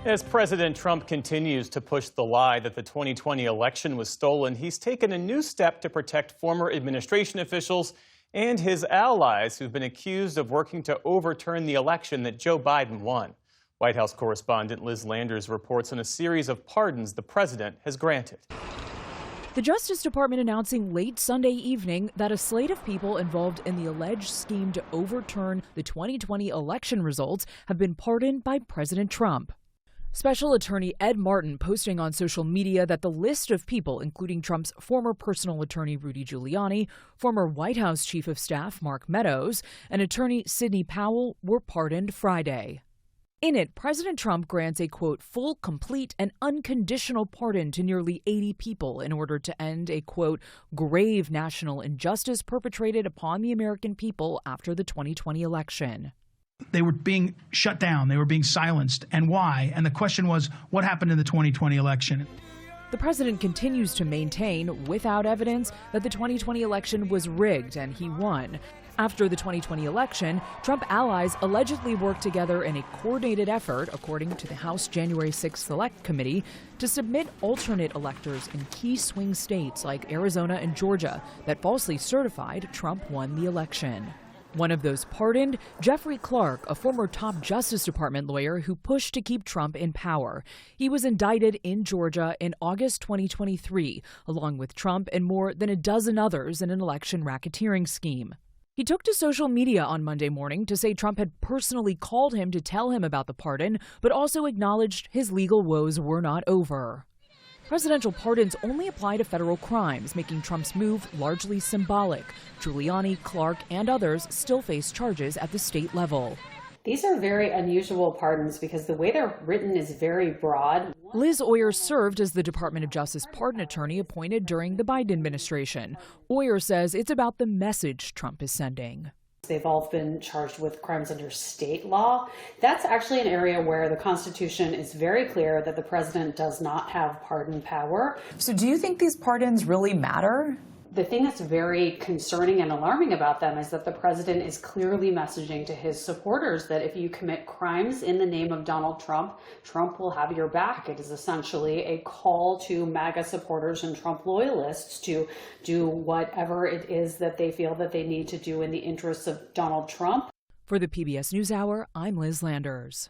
As President Trump continues to push the lie that the 2020 election was stolen, he's taken a new step to protect former administration officials and his allies who've been accused of working to overturn the election that Joe Biden won. White House correspondent Liz Landers reports on a series of pardons the president has granted. The Justice Department announcing late Sunday evening that a slate of people involved in the alleged scheme to overturn the 2020 election results have been pardoned by President Trump. Special Attorney Ed Martin posting on social media that the list of people, including Trump's former personal attorney Rudy Giuliani, former White House Chief of Staff Mark Meadows, and attorney Sidney Powell, were pardoned Friday. In it, President Trump grants a, quote, full, complete, and unconditional pardon to nearly 80 people in order to end a, quote, grave national injustice perpetrated upon the American people after the 2020 election. They were being shut down. They were being silenced. And why? And the question was, what happened in the 2020 election? The president continues to maintain, without evidence, that the 2020 election was rigged and he won. After the 2020 election, Trump allies allegedly worked together in a coordinated effort, according to the House January 6th Select Committee, to submit alternate electors in key swing states like Arizona and Georgia that falsely certified Trump won the election. One of those pardoned, Jeffrey Clark, a former top Justice Department lawyer who pushed to keep Trump in power. He was indicted in Georgia in August 2023, along with Trump and more than a dozen others in an election racketeering scheme. He took to social media on Monday morning to say Trump had personally called him to tell him about the pardon, but also acknowledged his legal woes were not over. Presidential pardons only apply to federal crimes, making Trump's move largely symbolic. Giuliani, Clark, and others still face charges at the state level. These are very unusual pardons because the way they're written is very broad. Liz Oyer served as the Department of Justice pardon attorney appointed during the Biden administration. Oyer says it's about the message Trump is sending. They've all been charged with crimes under state law. That's actually an area where the Constitution is very clear that the president does not have pardon power. So do you think these pardons really matter? The thing that's very concerning and alarming about them is that the president is clearly messaging to his supporters that if you commit crimes in the name of Donald Trump, Trump will have your back. It is essentially a call to MAGA supporters and Trump loyalists to do whatever it is that they feel that they need to do in the interests of Donald Trump. For the PBS News Hour, I'm Liz Landers.